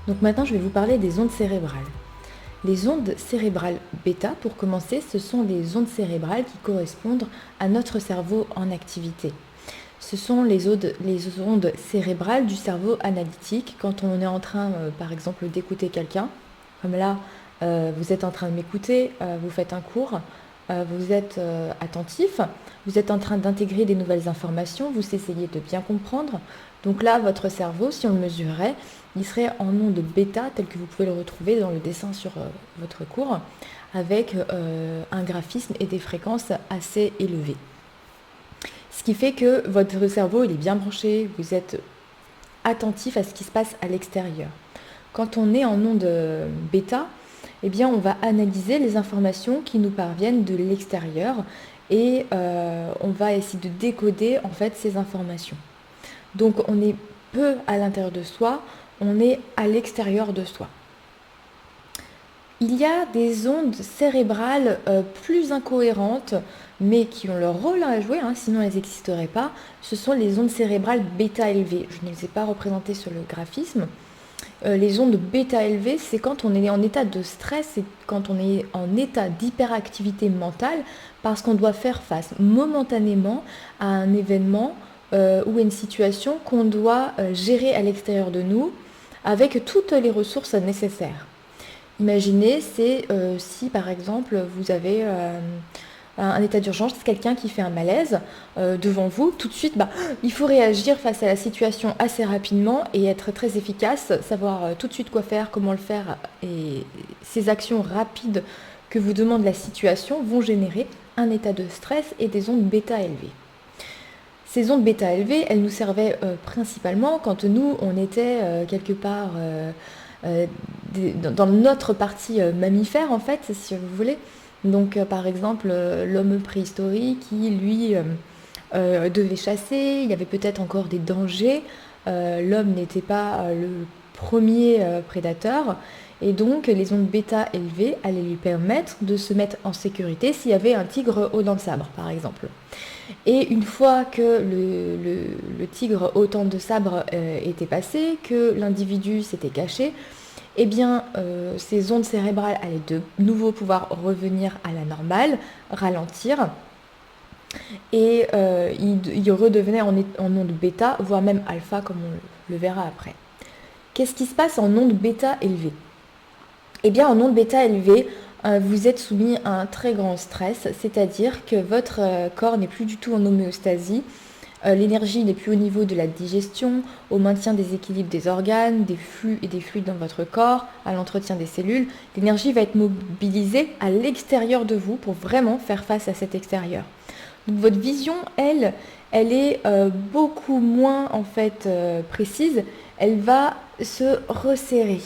Donc maintenant, je vais vous parler des ondes cérébrales. Les ondes cérébrales bêta, pour commencer, ce sont les ondes cérébrales qui correspondent à notre cerveau en activité. Ce sont les ondes cérébrales du cerveau analytique quand on est en train, par exemple, d'écouter quelqu'un. Comme là, vous êtes en train de m'écouter, vous faites un cours, vous êtes attentif, vous êtes en train d'intégrer des nouvelles informations, vous essayez de bien comprendre. Donc là, votre cerveau, si on le mesurait, il serait en onde bêta, tel que vous pouvez le retrouver dans le dessin sur votre cours, avec un graphisme et des fréquences assez élevées. Ce qui fait que votre cerveau, il est bien branché, vous êtes attentif à ce qui se passe à l'extérieur. Quand on est en onde bêta, eh bien, on va analyser les informations qui nous parviennent de l'extérieur et on va essayer de décoder en fait ces informations. Donc on est peu à l'intérieur de soi, on est à l'extérieur de soi. Il y a des ondes cérébrales plus incohérentes, mais qui ont leur rôle à jouer, sinon elles n'existeraient pas. Ce sont les ondes cérébrales bêta élevées. Je ne les ai pas représentées sur le graphisme. Les ondes bêta élevées, c'est quand on est en état de stress et quand on est en état d'hyperactivité mentale, parce qu'on doit faire face momentanément à un événement ou à une situation qu'on doit gérer à l'extérieur de nous avec toutes les ressources nécessaires. Imaginez, c'est si par exemple vous avez un état d'urgence, quelqu'un qui fait un malaise devant vous, tout de suite, il faut réagir face à la situation assez rapidement et être très efficace, savoir tout de suite quoi faire, comment le faire, et ces actions rapides que vous demande la situation vont générer un état de stress et des ondes bêta élevées. Ces ondes bêta élevées, elles nous servaient principalement quand nous, on était quelque part dans notre partie mammifère, en fait, si vous voulez. Donc, par exemple, l'homme préhistorique qui, lui, devait chasser, il y avait peut-être encore des dangers, l'homme n'était pas le premier prédateur, et donc les ondes bêta élevées allaient lui permettre de se mettre en sécurité s'il y avait un tigre aux dents de sabre, par exemple. Et une fois que le tigre aux dents de sabre était passé, que l'individu s'était caché, eh bien, ces ondes cérébrales allaient de nouveau pouvoir revenir à la normale, ralentir, et il redevenait en onde bêta, voire même alpha, comme on le verra après. Qu'est-ce qui se passe en onde bêta élevée ? Eh bien, en onde bêta élevée, vous êtes soumis à un très grand stress, c'est-à-dire que votre corps n'est plus du tout en homéostasie, l'énergie n'est plus au niveau de la digestion, au maintien des équilibres des organes, des flux et des fluides dans votre corps, à l'entretien des cellules. L'énergie va être mobilisée à l'extérieur de vous pour vraiment faire face à cet extérieur. Donc votre vision, elle est beaucoup moins en fait précise, elle va se resserrer.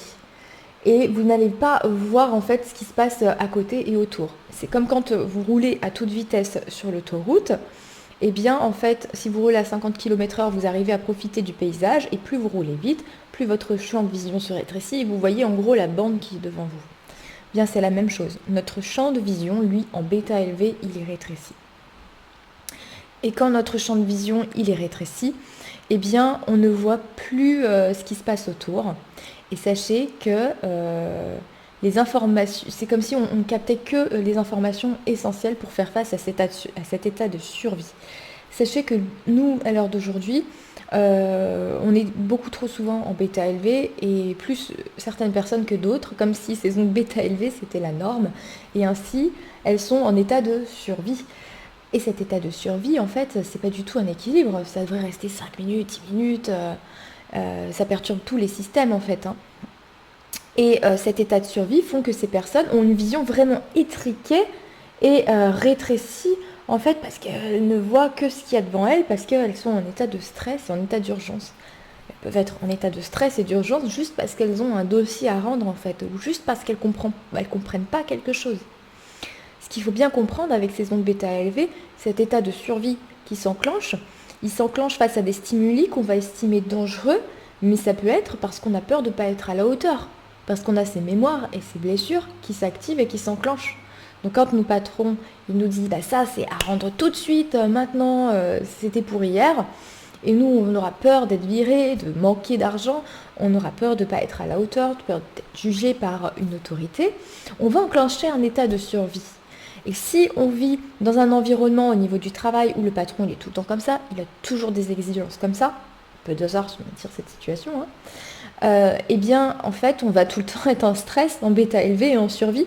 Et vous n'allez pas voir en fait ce qui se passe à côté et autour. C'est comme quand vous roulez à toute vitesse sur l'autoroute. Eh bien, en fait, si vous roulez à 50 km/h, vous arrivez à profiter du paysage, et plus vous roulez vite, plus votre champ de vision se rétrécit, et vous voyez en gros la bande qui est devant vous. Bien, c'est la même chose. Notre champ de vision, lui, en bêta élevé, il est rétréci. Et quand notre champ de vision, il est rétréci, eh bien, on ne voit plus ce qui se passe autour. Et sachez que les informations, c'est comme si on captait que les informations essentielles pour faire face à cet état de survie. Sachez que nous, à l'heure d'aujourd'hui, on est beaucoup trop souvent en bêta élevé, et plus certaines personnes que d'autres, comme si ces ondes bêta élevées, c'était la norme, et ainsi, elles sont en état de survie. Et cet état de survie, en fait, c'est pas du tout un équilibre, ça devrait rester 5 minutes, 10 minutes, ça perturbe tous les systèmes, en fait. Et cet état de survie font que ces personnes ont une vision vraiment étriquée et rétrécie, en fait, parce qu'elles ne voient que ce qu'il y a devant elles, parce qu'elles sont en état de stress et en état d'urgence. Elles peuvent être en état de stress et d'urgence juste parce qu'elles ont un dossier à rendre, en fait, ou juste parce qu'elles comprennent pas quelque chose. Ce qu'il faut bien comprendre avec ces ondes bêta élevées, cet état de survie qui s'enclenche, il s'enclenche face à des stimuli qu'on va estimer dangereux, mais ça peut être parce qu'on a peur de ne pas être à la hauteur, parce qu'on a ces mémoires et ces blessures qui s'activent et qui s'enclenchent. Donc quand nos patrons, ils nous disent ça c'est à rendre tout de suite, maintenant c'était pour hier, Et nous, on aura peur d'être viré, de manquer d'argent, on aura peur de ne pas être à la hauteur, de peur d'être jugé par une autorité. On va enclencher un état de survie. Et si on vit dans un environnement au niveau du travail où le patron il est tout le temps comme ça, il a toujours des exigences comme ça, peu de hasard si on tire cette situation, eh bien en fait on va tout le temps être en stress, en bêta élevé et en survie.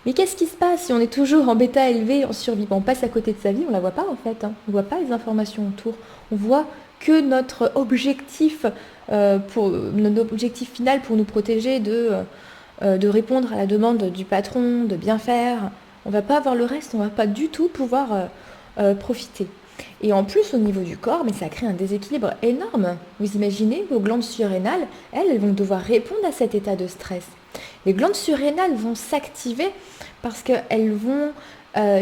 Mais qu'est-ce qui se passe si on est toujours en bêta élevé, en survie? On passe à côté de sa vie, on ne la voit pas en fait, on ne voit pas les informations autour, on voit que notre objectif, notre objectif final pour nous protéger de répondre à la demande du patron, de bien faire. On ne va pas avoir le reste, on ne va pas du tout pouvoir profiter. Et en plus, au niveau du corps, mais ça crée un déséquilibre énorme. Vous imaginez, vos glandes surrénales, elles vont devoir répondre à cet état de stress. Les glandes surrénales vont s'activer parce qu'elles vont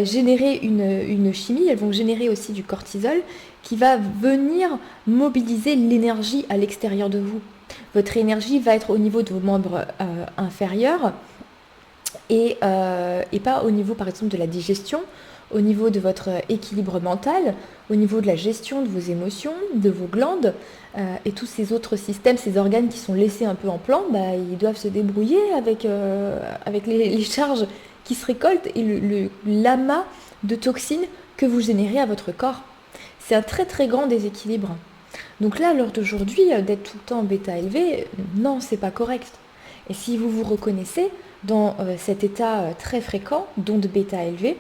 générer une chimie, elles vont générer aussi du cortisol qui va venir mobiliser l'énergie à l'extérieur de vous. Votre énergie va être au niveau de vos membres inférieurs et pas au niveau par exemple de la digestion, au niveau de votre équilibre mental, au niveau de la gestion de vos émotions, de vos glandes et tous ces autres systèmes, ces organes qui sont laissés un peu en plan, ils doivent se débrouiller avec les charges qui se récoltent et l'amas de toxines que vous générez à votre corps. C'est un très très grand déséquilibre. Donc là, à l'heure d'aujourd'hui, d'être tout le temps en bêta élevé, non, c'est pas correct. Et si vous vous reconnaissez dans cet état très fréquent d'onde bêta élevée,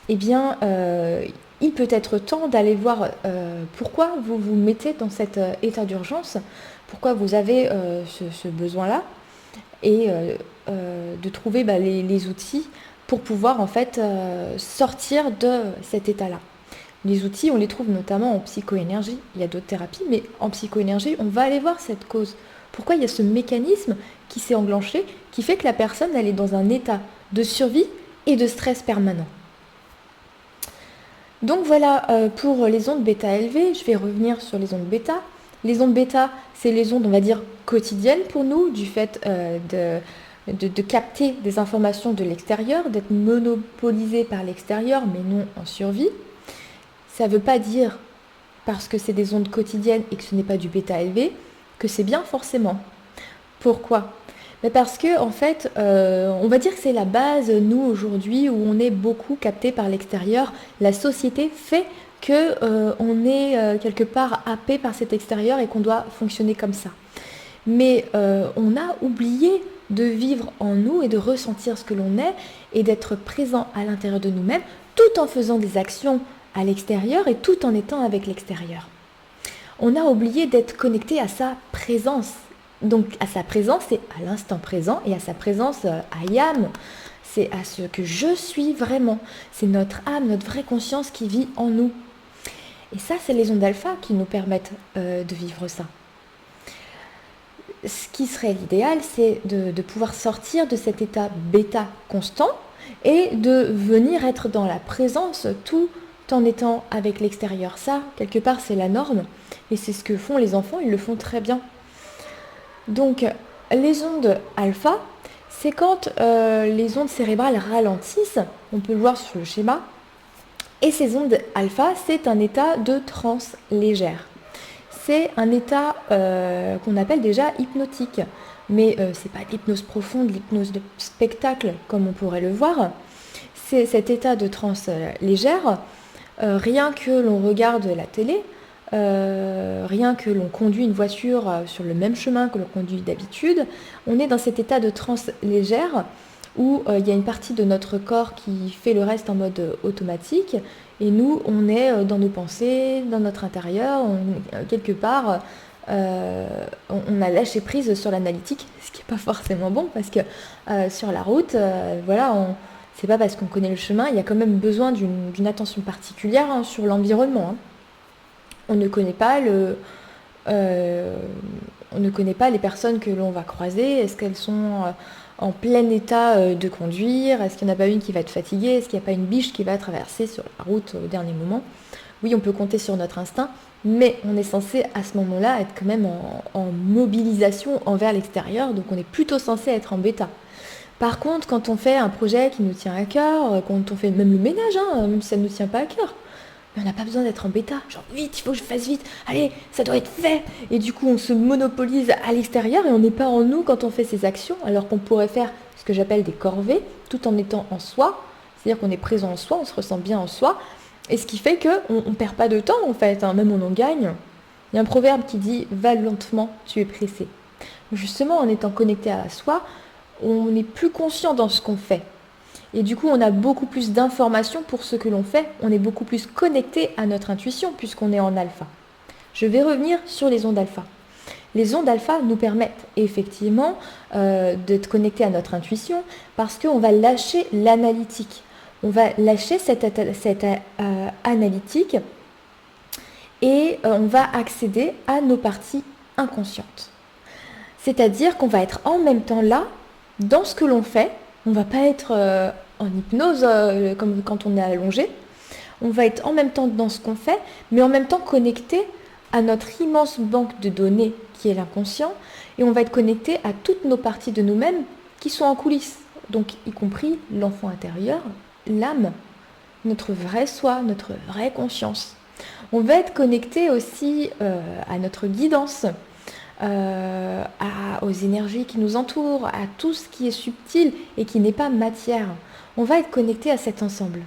eh bien, il peut être temps d'aller voir pourquoi vous vous mettez dans cet état d'urgence, pourquoi vous avez ce besoin-là, et de trouver les outils pour pouvoir en fait sortir de cet état-là. Les outils, on les trouve notamment en psychoénergie. Il y a d'autres thérapies, mais en psychoénergie, on va aller voir cette cause. Pourquoi il y a ce mécanisme qui s'est enclenché, qui fait que la personne elle est dans un état de survie et de stress permanent. Donc voilà pour les ondes bêta élevées. Je vais revenir sur les ondes bêta. Les ondes bêta, c'est les ondes, on va dire, quotidiennes pour nous, du fait de capter des informations de l'extérieur, d'être monopolisé par l'extérieur, mais non en survie. Ça ne veut pas dire, parce que c'est des ondes quotidiennes et que ce n'est pas du bêta élevé, que c'est bien forcément. Pourquoi ? Mais parce que, en fait, on va dire que c'est la base, nous, aujourd'hui, où on est beaucoup capté par l'extérieur. La société fait qu'on est quelque part happé par cet extérieur et qu'on doit fonctionner comme ça. Mais on a oublié de vivre en nous et de ressentir ce que l'on est et d'être présent à l'intérieur de nous-mêmes, tout en faisant des actions à l'extérieur et tout en étant avec l'extérieur. On a oublié d'être connecté à sa présence. Donc à sa présence, c'est à l'instant présent et à sa présence I am, c'est à ce que je suis vraiment. C'est notre âme, notre vraie conscience qui vit en nous. Et ça, c'est les ondes alpha qui nous permettent de vivre ça. Ce qui serait l'idéal, c'est de pouvoir sortir de cet état bêta constant et de venir être dans la présence tout en étant avec l'extérieur. Ça, quelque part, c'est la norme. Et c'est ce que font les enfants, ils le font très bien. Donc, les ondes alpha, c'est quand les ondes cérébrales ralentissent, on peut le voir sur le schéma, et ces ondes alpha, c'est un état de transe légère. C'est un état qu'on appelle déjà hypnotique, mais c'est pas l'hypnose profonde, l'hypnose de spectacle, comme on pourrait le voir. C'est cet état de transe légère, rien que l'on regarde la télé, rien que l'on conduit une voiture sur le même chemin que l'on conduit d'habitude, on est dans cet état de transe légère où il y a une partie de notre corps qui fait le reste en mode automatique et nous on est dans nos pensées, dans notre intérieur, quelque part on a lâché prise sur l'analytique, ce qui n'est pas forcément bon parce que sur la route, c'est pas parce qu'on connaît le chemin, il y a quand même besoin d'une attention particulière sur l'environnement. On ne connaît pas les personnes que l'on va croiser. Est-ce qu'elles sont en plein état de conduire? Est-ce qu'il n'y en a pas une qui va être fatiguée? Est-ce qu'il n'y a pas une biche qui va traverser sur la route au dernier moment? Oui, on peut compter sur notre instinct, mais on est censé à ce moment-là être quand même en mobilisation envers l'extérieur, donc on est plutôt censé être en bêta. Par contre, quand on fait un projet qui nous tient à cœur, quand on fait même le ménage, même si ça ne nous tient pas à cœur, Mais on n'a pas besoin d'être en bêta, genre vite, il faut que je fasse vite, allez, ça doit être fait. Et du coup, on se monopolise à l'extérieur et on n'est pas en nous quand on fait ces actions, alors qu'on pourrait faire ce que j'appelle des corvées, tout en étant en soi. C'est-à-dire qu'on est présent en soi, on se ressent bien en soi, et ce qui fait qu'on ne perd pas de temps en fait, hein, même on en gagne. Il y a un proverbe qui dit va lentement, tu es pressé. Justement, en étant connecté à soi, on est plus conscient dans ce qu'on fait. Et du coup, on a beaucoup plus d'informations pour ce que l'on fait. On est beaucoup plus connecté à notre intuition puisqu'on est en alpha. Je vais revenir sur les ondes alpha. Les ondes alpha nous permettent effectivement d'être connectés à notre intuition parce qu'on va lâcher l'analytique. On va lâcher cette analytique et on va accéder à nos parties inconscientes. C'est-à-dire qu'on va être en même temps là, dans ce que l'on fait. On ne va pas être en hypnose comme quand on est allongé. On va être en même temps dans ce qu'on fait, mais en même temps connecté à notre immense banque de données qui est l'inconscient. Et on va être connecté à toutes nos parties de nous-mêmes qui sont en coulisses. Donc y compris l'enfant intérieur, l'âme, notre vrai soi, notre vraie conscience. On va être connecté aussi à notre guidance, aux énergies qui nous entourent, à tout ce qui est subtil et qui n'est pas matière. On va être connecté à cet ensemble.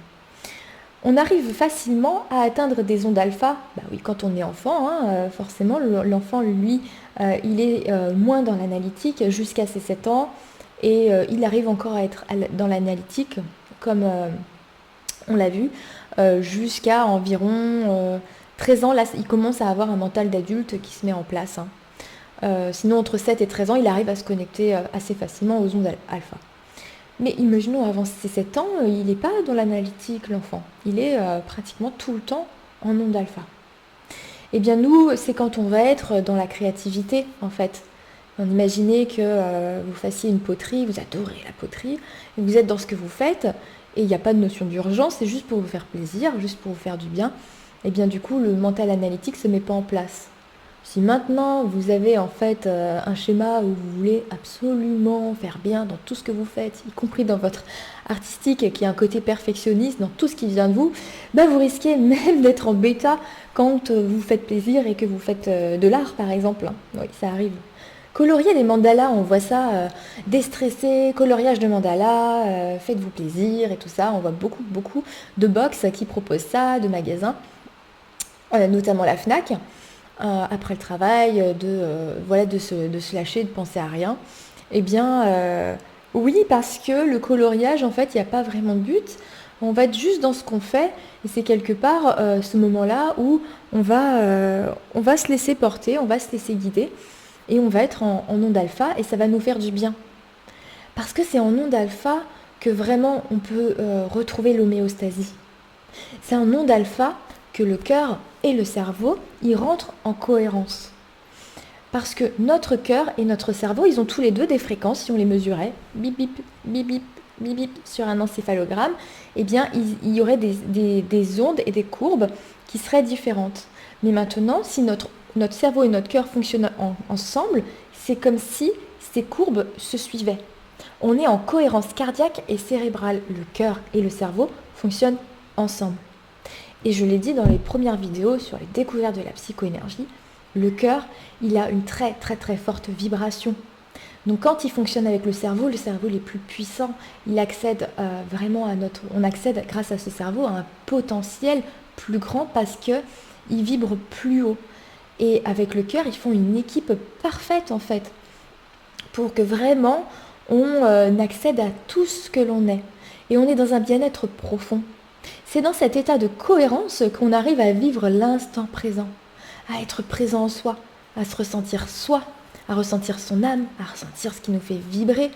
On arrive facilement à atteindre des ondes alpha. Bah oui, quand on est enfant, hein, forcément, l'enfant, lui, il est moins dans l'analytique jusqu'à ses 7 ans et il arrive encore à être dans l'analytique, comme on l'a vu, jusqu'à environ 13 ans. Là, il commence à avoir un mental d'adulte qui se met en place, hein. Sinon, entre 7 et 13 ans, il arrive à se connecter assez facilement aux ondes alpha. Mais imaginons, avant ses 7 ans, il n'est pas dans l'analytique, l'enfant. Il est pratiquement tout le temps en ondes alpha. Eh bien, nous, c'est quand on va être dans la créativité, en fait. Imaginez que vous fassiez une poterie, vous adorez la poterie, et vous êtes dans ce que vous faites, et il n'y a pas de notion d'urgence, c'est juste pour vous faire plaisir, juste pour vous faire du bien. Eh bien, du coup, le mental analytique ne se met pas en place. Si maintenant vous avez en fait un schéma où vous voulez absolument faire bien dans tout ce que vous faites, y compris dans votre artistique qui a un côté perfectionniste, dans tout ce qui vient de vous, bah vous risquez même d'être en bêta quand vous faites plaisir et que vous faites de l'art par exemple. Oui, ça arrive. Colorier des mandalas, on voit ça, déstresser, coloriage de mandalas, faites-vous plaisir et tout ça. On voit beaucoup de box qui proposent ça, de magasins, notamment la FNAC. Après le travail, de se lâcher, de penser à rien. Eh bien, oui, parce que le coloriage, en fait, il n'y a pas vraiment de but. On va être juste dans ce qu'on fait, et c'est quelque part ce moment-là où on va se laisser porter, on va se laisser guider, et on va être en onde alpha, et ça va nous faire du bien. Parce que c'est en onde alpha que vraiment on peut retrouver l'homéostasie. C'est en onde alpha que le cœur et le cerveau, ils rentrent en cohérence. Parce que notre cœur et notre cerveau, ils ont tous les deux des fréquences, si on les mesurait, bip bip, bip bip, bip bip, sur un encéphalogramme, eh bien, il y aurait des ondes et des courbes qui seraient différentes. Mais maintenant, si notre cerveau et notre cœur fonctionnent ensemble, c'est comme si ces courbes se suivaient. On est en cohérence cardiaque et cérébrale. Le cœur et le cerveau fonctionnent ensemble. Et je l'ai dit dans les premières vidéos sur les découvertes de la psychoénergie, le cœur, il a une très forte vibration. Donc quand il fonctionne avec le cerveau il est plus puissant. Il accède on accède grâce à ce cerveau à un potentiel plus grand parce que il vibre plus haut. Et avec le cœur, ils font une équipe parfaite en fait, pour que vraiment on accède à tout ce que l'on est. Et on est dans un bien-être profond. C'est dans cet état de cohérence qu'on arrive à vivre l'instant présent, à être présent en soi, à se ressentir soi, à ressentir son âme, à ressentir ce qui nous fait vibrer.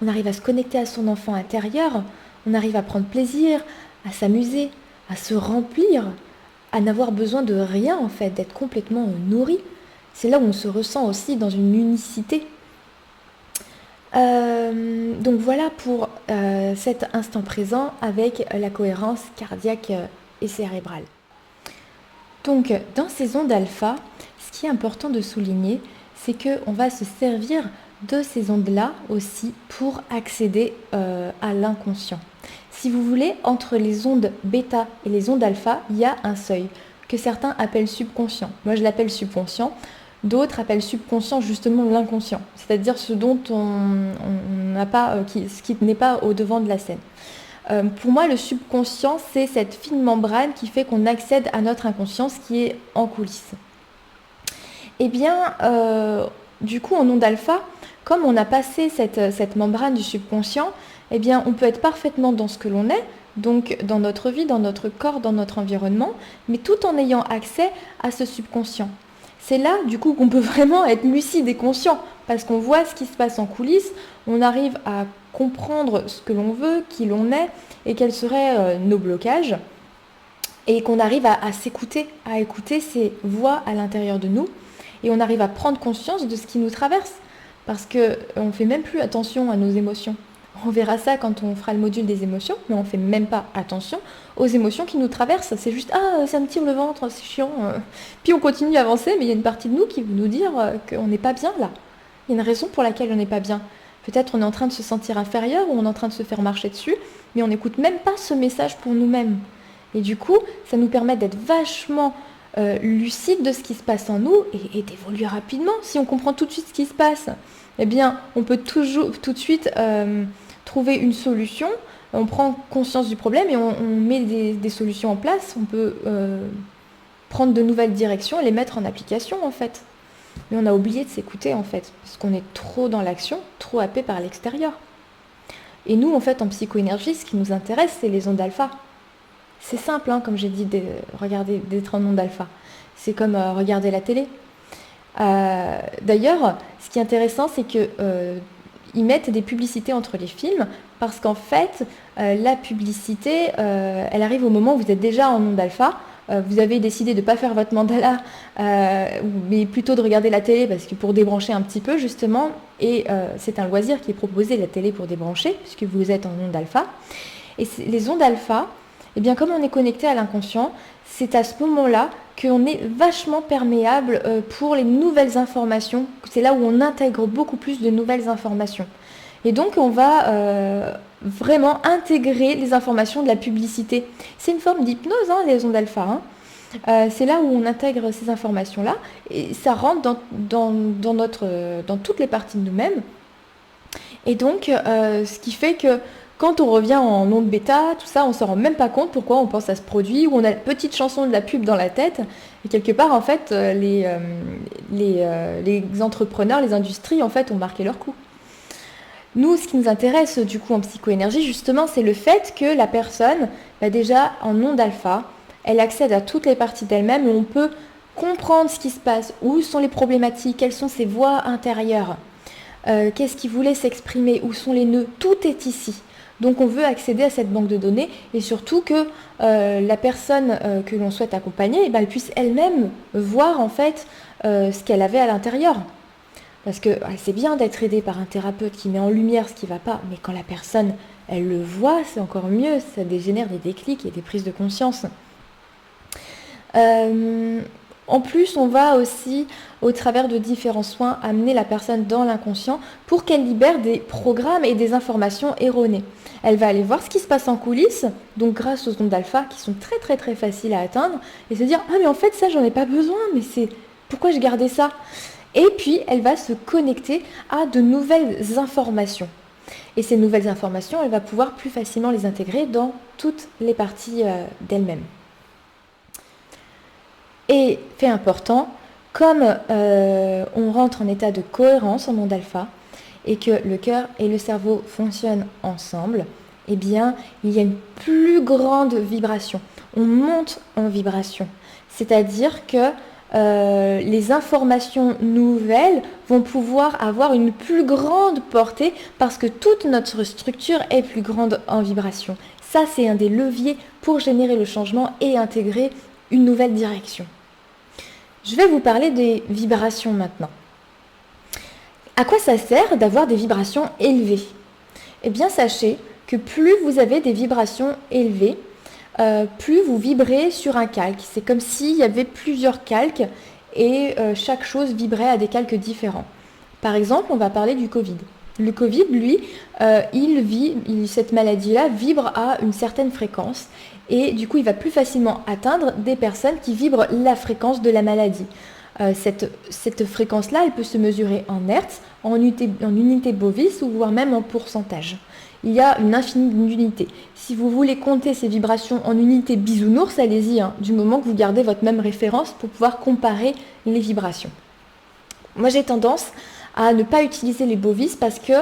On arrive à se connecter à son enfant intérieur, on arrive à prendre plaisir, à s'amuser, à se remplir, à n'avoir besoin de rien en fait, d'être complètement nourri. C'est là où on se ressent aussi dans une unicité. Donc voilà pour cet instant présent avec la cohérence cardiaque et cérébrale. Donc dans ces ondes alpha, ce qui est important de souligner, c'est qu'on va se servir de ces ondes-là aussi pour accéder à l'inconscient. Si vous voulez, entre les ondes bêta et les ondes alpha, il y a un seuil que certains appellent subconscient. Moi, je l'appelle subconscient. D'autres appellent subconscient justement l'inconscient, c'est-à-dire ce dont on n'a pas, ce qui n'est pas au devant de la scène. Pour moi, le subconscient, c'est cette fine membrane qui fait qu'on accède à notre inconscience qui est en coulisses. Eh bien, du coup, en onde alpha, comme on a passé cette membrane du subconscient, eh bien, on peut être parfaitement dans ce que l'on est, donc dans notre vie, dans notre corps, dans notre environnement, mais tout en ayant accès à ce subconscient. C'est là, du coup, qu'on peut vraiment être lucide et conscient, parce qu'on voit ce qui se passe en coulisses, on arrive à comprendre ce que l'on veut, qui l'on est, et quels seraient nos blocages, et qu'on arrive à s'écouter, à écouter ces voix à l'intérieur de nous, et on arrive à prendre conscience de ce qui nous traverse, parce qu'on ne fait même plus attention à nos émotions. On verra ça quand on fera le module des émotions, mais on ne fait même pas attention aux émotions qui nous traversent. C'est juste « Ah, ça me tire le ventre, c'est chiant ». Puis on continue à avancer, mais il y a une partie de nous qui veut nous dire qu'on n'est pas bien là. Il y a une raison pour laquelle on n'est pas bien. Peut-être on est en train de se sentir inférieur ou on est en train de se faire marcher dessus, mais on n'écoute même pas ce message pour nous-mêmes. Et du coup, ça nous permet d'être vachement lucide de ce qui se passe en nous et d'évoluer rapidement. Si on comprend tout de suite ce qui se passe, eh bien, on peut tout de suite trouver une solution, on prend conscience du problème et on met des solutions en place, on peut prendre de nouvelles directions et les mettre en application en fait. Mais on a oublié de s'écouter en fait, parce qu'on est trop dans l'action, trop happé par l'extérieur. Et nous en fait en psychoénergie, ce qui nous intéresse, c'est les ondes alpha. C'est simple, hein, comme j'ai dit, regarder d'être en ondes alpha. C'est comme regarder la télé. D'ailleurs, ce qui est intéressant, c'est que ils mettent des publicités entre les films parce qu'en fait, la publicité, elle arrive au moment où vous êtes déjà en onde alpha. Vous avez décidé de ne pas faire votre mandala, mais plutôt de regarder la télé parce que pour débrancher un petit peu justement, et c'est un loisir qui est proposé, la télé pour débrancher, puisque vous êtes en onde alpha. Et les ondes alpha, eh bien comme on est connecté à l'inconscient, c'est à ce moment-là qu'on est vachement perméable pour les nouvelles informations. C'est là où on intègre beaucoup plus de nouvelles informations. Et donc on va vraiment intégrer les informations de la publicité. C'est une forme d'hypnose, hein, les ondes alpha. Hein. C'est là où on intègre ces informations-là et ça rentre dans toutes les parties de nous-mêmes. Et donc, ce qui fait que quand on revient en onde bêta, tout ça, on ne se rend même pas compte pourquoi on pense à ce produit, ou on a la petite chanson de la pub dans la tête. Et quelque part, en fait, les entrepreneurs, les industries, en fait, ont marqué leur coup. Nous, ce qui nous intéresse, du coup, en psychoénergie, justement, c'est le fait que la personne, déjà, en onde alpha, elle accède à toutes les parties d'elle-même et on peut comprendre ce qui se passe, où sont les problématiques, quelles sont ses voix intérieures, qu'est-ce qui voulait s'exprimer, où sont les nœuds, tout est ici. Donc on veut accéder à cette banque de données et surtout que la personne que l'on souhaite accompagner, elle puisse elle-même voir en fait ce qu'elle avait à l'intérieur. Parce que c'est bien d'être aidé par un thérapeute qui met en lumière ce qui ne va pas, mais quand la personne, elle le voit, c'est encore mieux, ça dégénère des déclics et des prises de conscience. En plus, on va aussi, au travers de différents soins, amener la personne dans l'inconscient pour qu'elle libère des programmes et des informations erronées. Elle va aller voir ce qui se passe en coulisses, donc grâce aux ondes alpha qui sont très très très faciles à atteindre, et se dire « Ah mais en fait ça j'en ai pas besoin, mais c'est pourquoi je gardais ça ?» Et puis elle va se connecter à de nouvelles informations. Et ces nouvelles informations, elle va pouvoir plus facilement les intégrer dans toutes les parties d'elle-même. Et fait important, comme on rentre en état de cohérence en onde alpha et que le cœur et le cerveau fonctionnent ensemble, eh bien, il y a une plus grande vibration. On monte en vibration. C'est-à-dire que les informations nouvelles vont pouvoir avoir une plus grande portée parce que toute notre structure est plus grande en vibration. Ça, c'est un des leviers pour générer le changement et intégrer une nouvelle direction. Je vais vous parler des vibrations maintenant. À quoi ça sert d'avoir des vibrations élevées ? Eh bien, sachez que plus vous avez des vibrations élevées, plus vous vibrez sur un calque. C'est comme s'il y avait plusieurs calques et chaque chose vibrait à des calques différents. Par exemple, on va parler du Covid. Le Covid, lui, cette maladie-là vibre à une certaine fréquence et du coup, il va plus facilement atteindre des personnes qui vibrent la fréquence de la maladie. Cette fréquence-là, elle peut se mesurer en hertz, en unité bovis ou voire même en pourcentage. Il y a une infinie d'unités. Si vous voulez compter ces vibrations en unités bisounours, allez-y, hein, du moment que vous gardez votre même référence pour pouvoir comparer les vibrations. Moi, j'ai tendance à ne pas utiliser les bovis parce que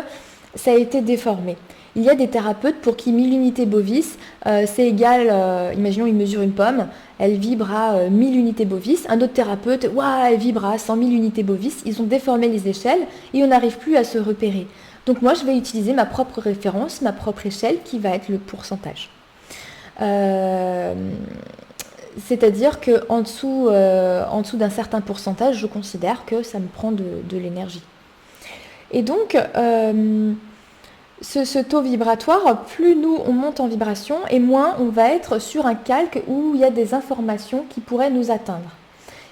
ça a été déformé. Il y a des thérapeutes pour qui 1000 unités bovis, c'est égal, imaginons ils mesurent une pomme, elle vibre à 1000 unités bovis. Un autre thérapeute, elle vibre à 100 000 unités bovis. Ils ont déformé les échelles et on n'arrive plus à se repérer. Donc moi, je vais utiliser ma propre référence, ma propre échelle qui va être le pourcentage. C'est-à-dire qu'en dessous d'un certain pourcentage, je considère que ça me prend de l'énergie. Et donc, ce taux vibratoire, plus nous on monte en vibration et moins on va être sur un calque où il y a des informations qui pourraient nous atteindre.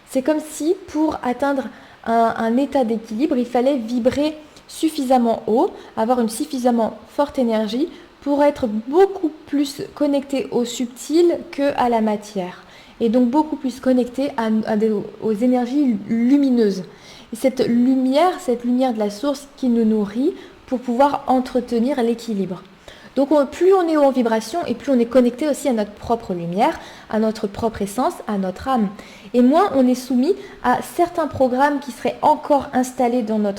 C'est comme si pour atteindre un état d'équilibre, il fallait vibrer suffisamment haut, avoir une suffisamment forte énergie pour être beaucoup plus connecté au subtil qu'à la matière. Et donc beaucoup plus connecté aux énergies lumineuses. Et cette lumière de la source qui nous nourrit pour pouvoir entretenir l'équilibre. Donc plus on est haut en vibration et plus on est connecté aussi à notre propre lumière, à notre propre essence, à notre âme. Et moins on est soumis à certains programmes qui seraient encore installés dans nos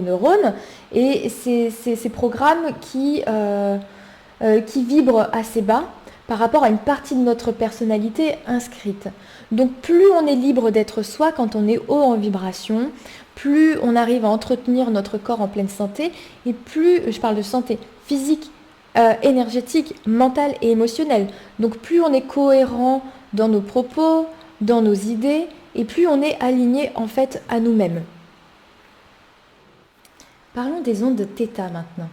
neurones. Et ces programmes qui vibrent assez bas par rapport à une partie de notre personnalité inscrite. Donc plus on est libre d'être soi quand on est haut en vibration, plus on arrive à entretenir notre corps en pleine santé, et plus, je parle de santé physique, énergétique, mentale et émotionnelle. Donc plus on est cohérent dans nos propos, dans nos idées, et plus on est aligné en fait à nous-mêmes. Parlons des ondes θ maintenant.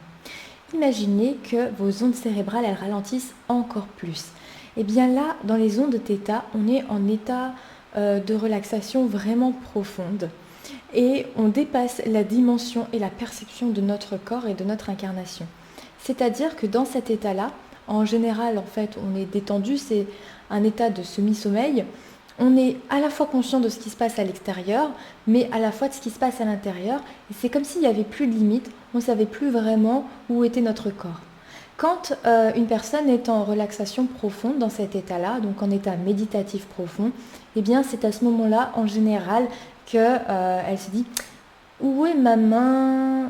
Imaginez que vos ondes cérébrales, elles ralentissent encore plus. Et bien là, dans les ondes θ, on est en état de relaxation vraiment profonde. Et on dépasse la dimension et la perception de notre corps et de notre incarnation. C'est-à-dire que dans cet état-là, en général, en fait, on est détendu, c'est un état de semi-sommeil. On est à la fois conscient de ce qui se passe à l'extérieur, mais à la fois de ce qui se passe à l'intérieur. Et c'est comme s'il n'y avait plus de limite, on ne savait plus vraiment où était notre corps. Quand une personne est en relaxation profonde dans cet état-là, donc en état méditatif profond, eh bien c'est à ce moment-là, en général, qu'elle se dit « Où est ma main ?»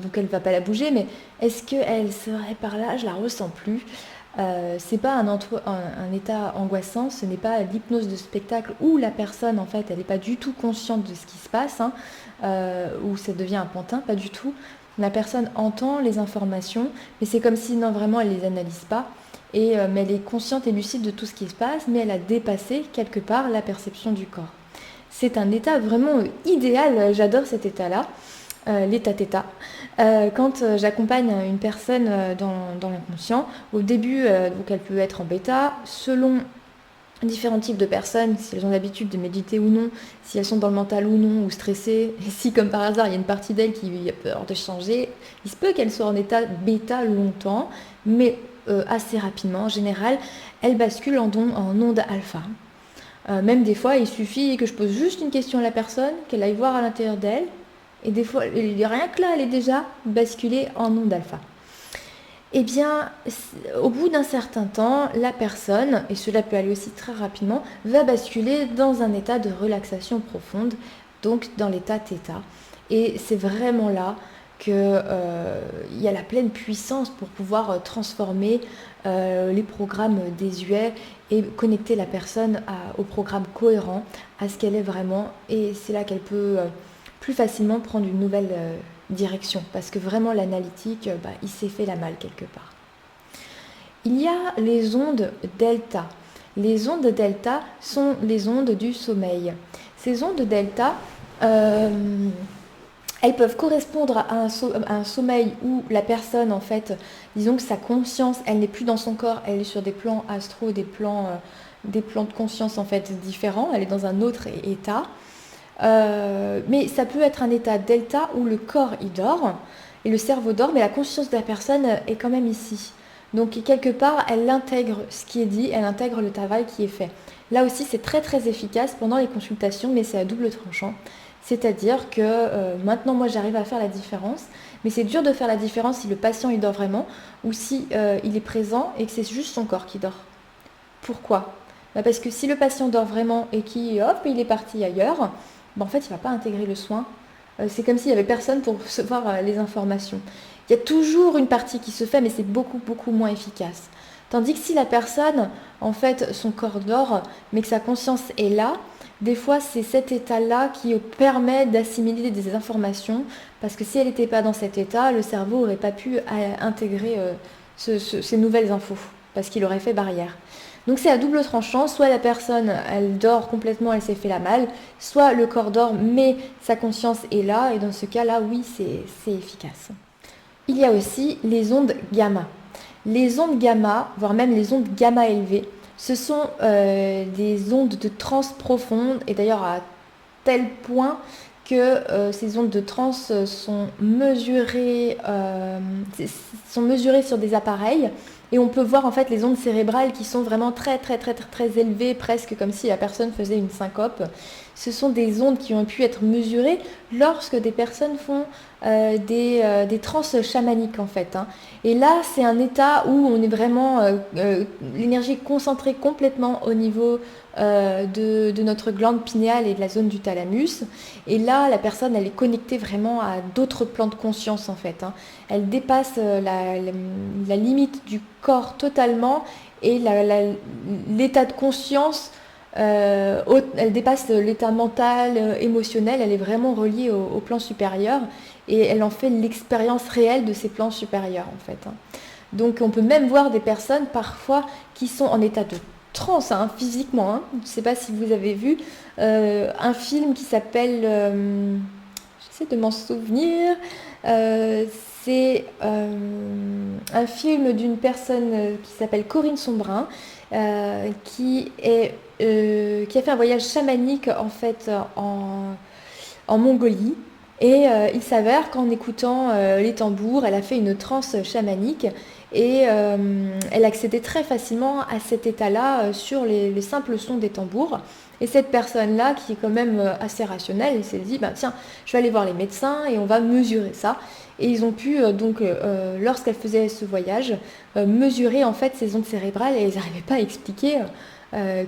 Donc elle ne va pas la bouger, mais est-ce qu'elle serait par là ? Je ne la ressens plus. C'est pas un état angoissant, ce n'est pas l'hypnose de spectacle où la personne, en fait, elle n'est pas du tout consciente de ce qui se passe, où ça devient un pantin, pas du tout. La personne entend les informations, mais c'est comme si, non, vraiment, elle ne les analyse pas. Mais elle est consciente et lucide de tout ce qui se passe, mais elle a dépassé, quelque part, la perception du corps. C'est un état vraiment idéal, j'adore cet état-là, l'état θ. Quand j'accompagne une personne dans l'inconscient, au début, donc elle peut être en bêta, selon différents types de personnes, si elles ont l'habitude de méditer ou non, si elles sont dans le mental ou non, ou stressées, et si comme par hasard il y a une partie d'elles qui a peur de changer, il se peut qu'elle soit en état bêta longtemps, mais assez rapidement, en général, elle bascule en onde alpha. Même des fois, il suffit que je pose juste une question à la personne, qu'elle aille voir à l'intérieur d'elle, et des fois, rien que là, elle est déjà basculée en onde alpha. Eh bien, au bout d'un certain temps, la personne, et cela peut aller aussi très rapidement, va basculer dans un état de relaxation profonde, donc dans l'état θ. Et c'est vraiment là qu'il y a la pleine puissance pour pouvoir transformer les programmes désuets et connecter la personne au programme cohérent, à ce qu'elle est vraiment. Et c'est là qu'elle peut plus facilement prendre une nouvelle direction, parce que vraiment l'analytique, il s'est fait la malle quelque part. Il y a les ondes delta. Les ondes delta sont les ondes du sommeil. Ces ondes delta, elles peuvent correspondre à un sommeil où la personne, en fait, disons que sa conscience, elle n'est plus dans son corps, elle est sur des plans astro, des plans de conscience en fait différents, elle est dans un autre état. Mais ça peut être un état delta où le corps il dort et le cerveau dort, mais la conscience de la personne est quand même ici. Donc quelque part, elle intègre ce qui est dit, elle intègre le travail qui est fait. Là aussi, c'est très très efficace pendant les consultations, mais c'est à double tranchant. C'est-à-dire que maintenant, moi, j'arrive à faire la différence, mais c'est dur de faire la différence si le patient il dort vraiment ou si il est présent et que c'est juste son corps qui dort. Pourquoi? Parce que si le patient dort vraiment et qu'il hop, il est parti ailleurs, en fait, il ne va pas intégrer le soin. C'est comme s'il n'y avait personne pour recevoir les informations. Il y a toujours une partie qui se fait, mais c'est beaucoup, beaucoup moins efficace. Tandis que si la personne, en fait, son corps dort, mais que sa conscience est là, des fois, c'est cet état-là qui permet d'assimiler des informations, parce que si elle n'était pas dans cet état, le cerveau n'aurait pas pu intégrer ces nouvelles infos, parce qu'il aurait fait barrière. Donc c'est à double tranchant, soit la personne, elle dort complètement, elle s'est fait la malle, soit le corps dort, mais sa conscience est là, et dans ce cas-là, oui, c'est efficace. Il y a aussi les ondes gamma. Les ondes gamma, voire même les ondes gamma élevées, ce sont des ondes de transe profonde, et d'ailleurs à tel point que ces ondes de transe sont mesurées sur des appareils, et on peut voir en fait les ondes cérébrales qui sont vraiment très très très très, très élevées, presque comme si la personne faisait une syncope. Ce sont des ondes qui ont pu être mesurées lorsque des personnes font des transes chamaniques en fait. Et là, c'est un état où on est vraiment, l'énergie est concentrée complètement au niveau de notre glande pinéale et de la zone du thalamus. Et là, la personne, elle est connectée vraiment à d'autres plans de conscience en fait. Elle dépasse la limite du corps totalement et l'état de conscience. Elle dépasse l'état mental, émotionnel, elle est vraiment reliée au plan supérieur et elle en fait l'expérience réelle de ces plans supérieurs en fait. Donc on peut même voir des personnes parfois qui sont en état de transe physiquement. Je ne sais pas si vous avez vu un film qui s'appelle, j'essaie de m'en souvenir, c'est un film d'une personne qui s'appelle Corinne Sombrin, qui a fait un voyage chamanique en fait en Mongolie. Et il s'avère qu'en écoutant les tambours, elle a fait une transe chamanique et elle accédait très facilement à cet état-là sur les simples sons des tambours. Et cette personne-là, qui est quand même assez rationnelle, elle s'est dit, tiens, je vais aller voir les médecins et on va mesurer ça. Et ils ont pu, lorsqu'elle faisait ce voyage, mesurer en fait ces ondes cérébrales et ils n'arrivaient pas à expliquer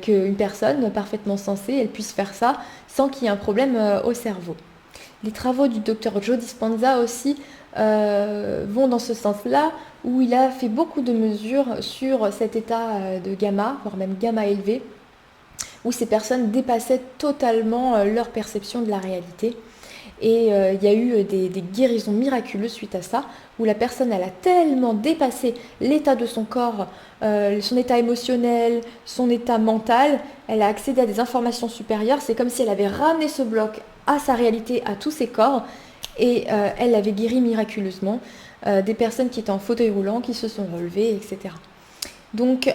qu'une personne parfaitement sensée, elle puisse faire ça sans qu'il y ait un problème au cerveau. Les travaux du docteur Joe Dispenza aussi vont dans ce sens-là, où il a fait beaucoup de mesures sur cet état de gamma, voire même gamma élevé, où ces personnes dépassaient totalement leur perception de la réalité. Et il y a eu des guérisons miraculeuses suite à ça, où la personne elle a tellement dépassé l'état de son corps, son état émotionnel, son état mental, elle a accédé à des informations supérieures. C'est comme si elle avait ramené ce bloc à sa réalité, à tous ses corps, et elle l'avait guéri miraculeusement. Des personnes qui étaient en fauteuil roulant, qui se sont relevées, etc. Donc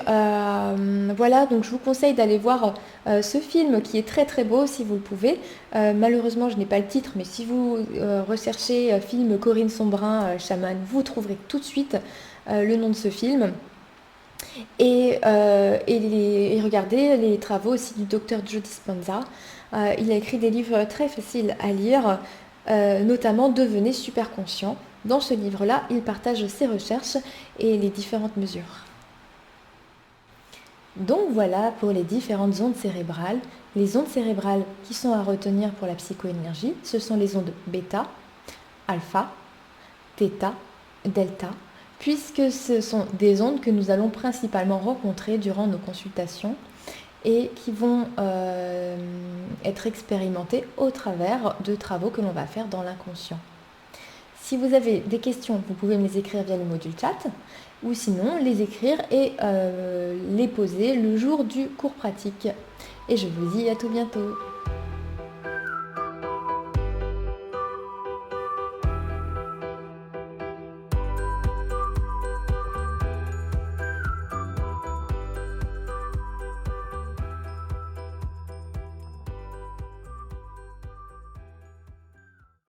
voilà, donc je vous conseille d'aller voir ce film qui est très très beau si vous le pouvez. Malheureusement je n'ai pas le titre, mais si vous recherchez film Corinne Sombrin chaman, vous trouverez tout de suite le nom de ce film. Et regardez les travaux aussi du docteur Joe Dispenza. Il a écrit des livres très faciles à lire, notamment Devenez super conscient. Dans ce livre-là, il partage ses recherches et les différentes mesures. Donc voilà pour les différentes ondes cérébrales. Les ondes cérébrales qui sont à retenir pour la psychoénergie, ce sont les ondes bêta, alpha, theta, delta, puisque ce sont des ondes que nous allons principalement rencontrer durant nos consultations et qui vont être expérimentées au travers de travaux que l'on va faire dans l'inconscient. Si vous avez des questions, vous pouvez me les écrire via le module chat ou sinon les écrire et les poser le jour du cours pratique. Et je vous dis à tout bientôt.